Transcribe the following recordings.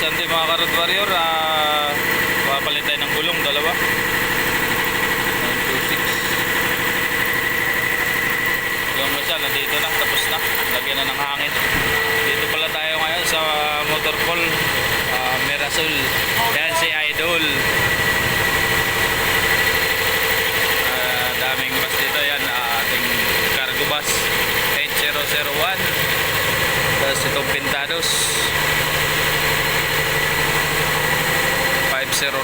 Sunday mga ka-Road Warrior, papalit tayo ng gulong, dalawa 926. Yung isa nandito na, tapos na, lagyan na ng hangin. Dito pala tayo ngayon sa motor pool, Mirasol. Yan si Idol. Daming bus dito, yan ating cargo bus 8001. Tapos itong Pintados 509,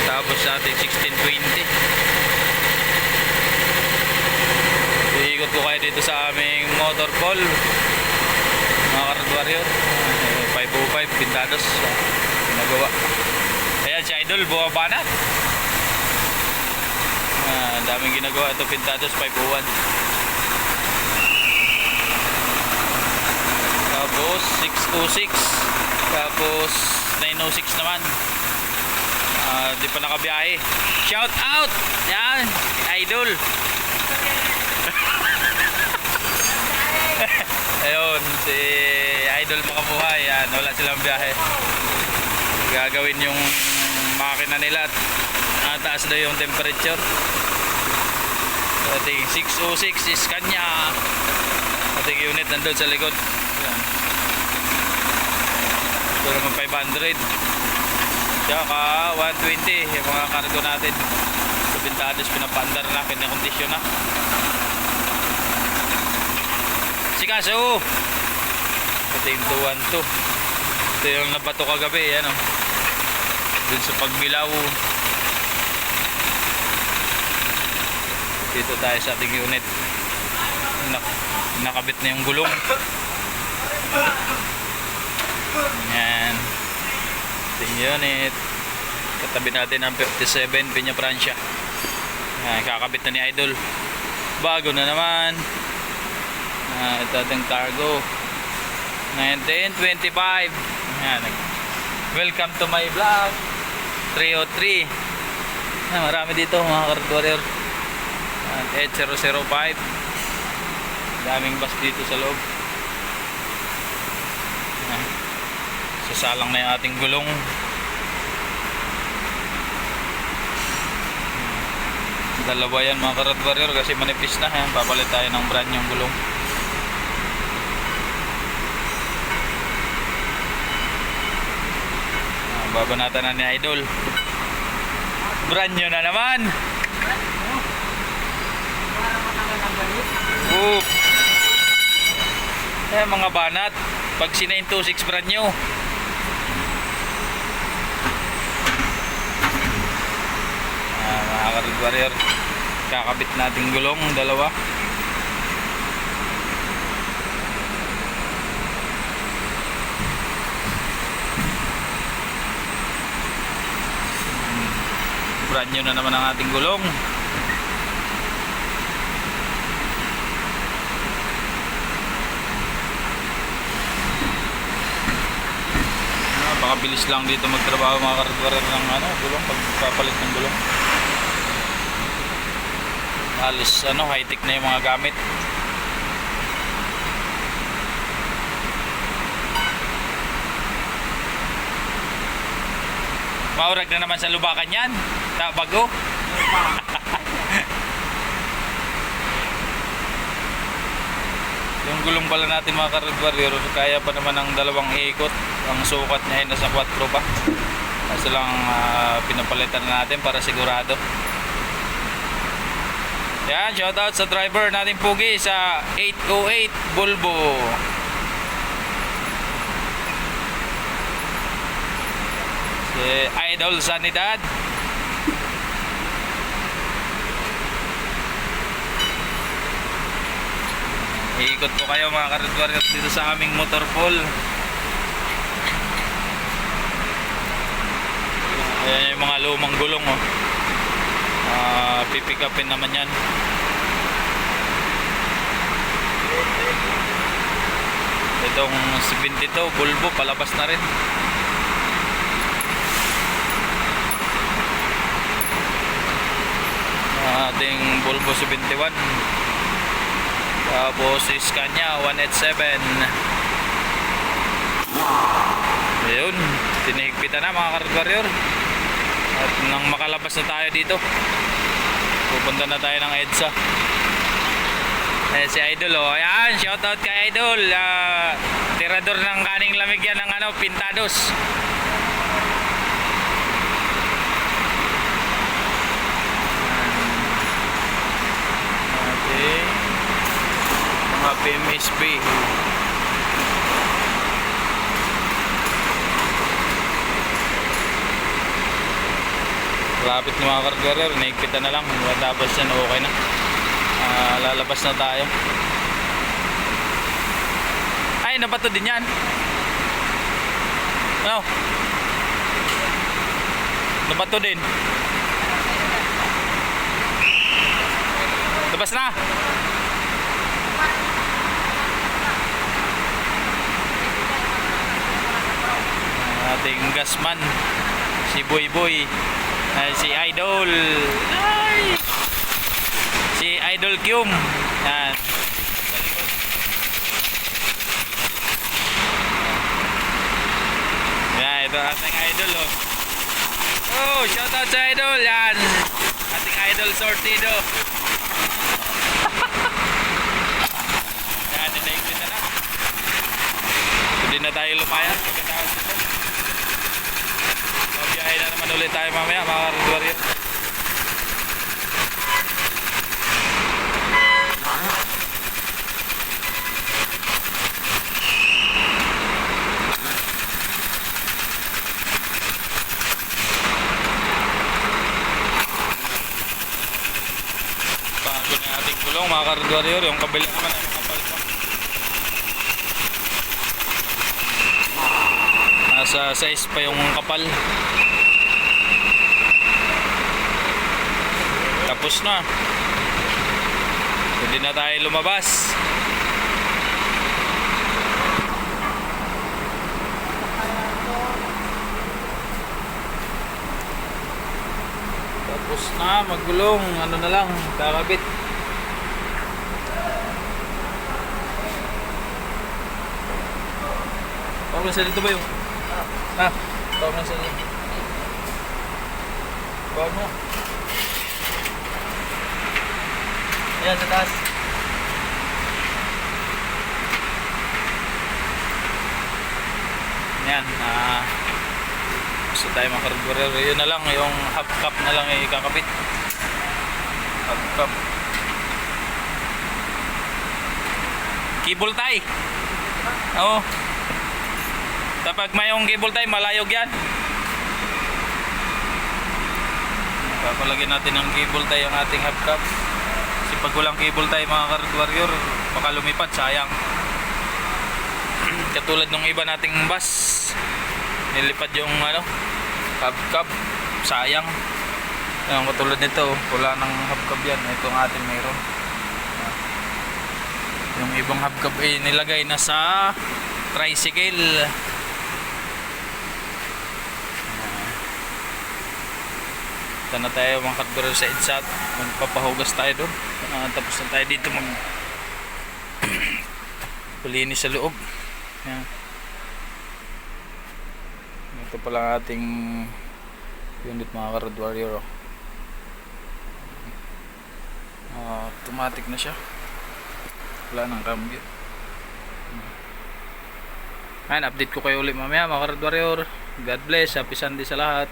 tapos ating 1620. Iikot ko kayo dito sa aming motor pool mga ka-Road Warrior. 505 Pintados nagawa. Ayan si Idol, buwaba na. Daming ginagawa ito. Pintados 501. Tapos 626, tapos 906 naman. Di pa nakabiyahe. Shout out! Yan, Idol. Ayun, si Idol makabuhay. Yan, wala silang biyahe. Gagawin yung makina nila at taas daw yung temperature. Ating 606 is kanya. Ating unit nandun sa likod. Yan. Ito naman 500. Tsaka 120 yung mga cargo natin. Sa Pintados pinapandar na, kinakondisyon na. Sikaso! Ating 212. Ito yung nabato kagabi. Yan o. Dun sa Pagbilaw. Dito tayo sa ating unit. Nakabit na yung gulong. Yan. Ating unit. Katabi natin ang 57 Piña Francia. Yan, kakabit na ni Idol. Bago na naman. Ito ating cargo 1925. Yan. Welcome to my vlog 303. Marami dito mga ka-Road Warrior. 8005. Daming bus dito sa loob. Sasalang na yung ating gulong. Dalawa yan mga ka-Road Warrior kasi manipis na. Papalit tayo ng brand yung gulong. Babanatan na ni Idol. Brand new na naman. Mga banat pag si 926 brand new. Mga ka-Road Warrior, kakabit natin gulong dalawa. Brand new na naman ang ating gulong. Bilis lang dito magtrabaho mga ka-Road Warrior ng gulong, pagpapalit ng gulong. Halos high tech na yung mga gamit. Maurag na naman sa lubakan yan. Bago. Yung gulong pala natin mga ka-Road Warrior, kaya pa naman ng dalawang ikot. Ang sukat niya ay nasa 4 pa. Kasi lang pinapalitan natin para sigurado. Yan, shoutout sa driver natin Pugi sa 808 Volvo. Si Idol Sanidad. Iikot ko kayo mga ka-Road Warrior dito sa aming motor pool. Ayan yung mga lumang gulong pipick upin naman yan. Itong 72 Volvo palabas na rin. Ating Volvo 71. Tapos Scania 187. Ayun. tinihigpitan na mga ka-road warrior. At nang makalabas na tayo dito, pupunta na tayo ng EDSA. Si Idol, oh. Ayan, shoutout kay Idol. Tirador ng kaning lamig yan ng ano, Pintados. Okay. Mga PMSB. Lapit ng mga kargarer, naigpitan na lang. Tapos yan, okay na. Lalabas na tayo. Ay, nabato din yan. Ano? Nabato din. Labas na. Ating gasman, si Boy Boy, si Idol. Ay! Si Idol Kyum. Yan. Yan, ito ating idol, oh. Oh, shout out sa idol. Yan. Ating idol Sortido. Yan, ninaiglit na. Hindi na tayo lumayan. Pagkatapos ito. Mabiyahe na naman ulit tayo mamaya, mga Road Warrior. Mga Road Warrior, yung kabila naman ay makapal pa. Nasa size pa yung kapal. Tapos na. Pwede na tayo lumabas. Tapos na, magulong. Ano na lang, kakabit. Tawag na sa dito ba yung? Tawag na sa dito. Tawag mo. Ayan, sa taas. Ayan, gusto tayo makarugurero. Yun na lang, yung half cup na lang ay kakapit. Half cup. Cable tie. Oo. Kapag mayong cable tie, malayog yan. Papalagyan natin ng cable tie yung ating half cup. Kasi pag walang cable tie mga Road Warrior, baka lumipad, sayang. Katulad ng iba nating bus, nilipad yung ano, half cup, sayang. Yung katulad nito, wala ng half cup yan. Ito ang ating mayroon. Yung ibang half cup ay nilagay na sa tricycle. Na tayo mga kadbaro sa EDSA, magpapahugas tayo doon. Tapos na tayo dito pulinis sa loob. Yan. Ito pala ating unit mga Road Warrior. Automatic na siya, wala nang cambio. Ayan, update ko kayo ulit mamaya mga Road Warrior. God bless, happy Sunday sa lahat.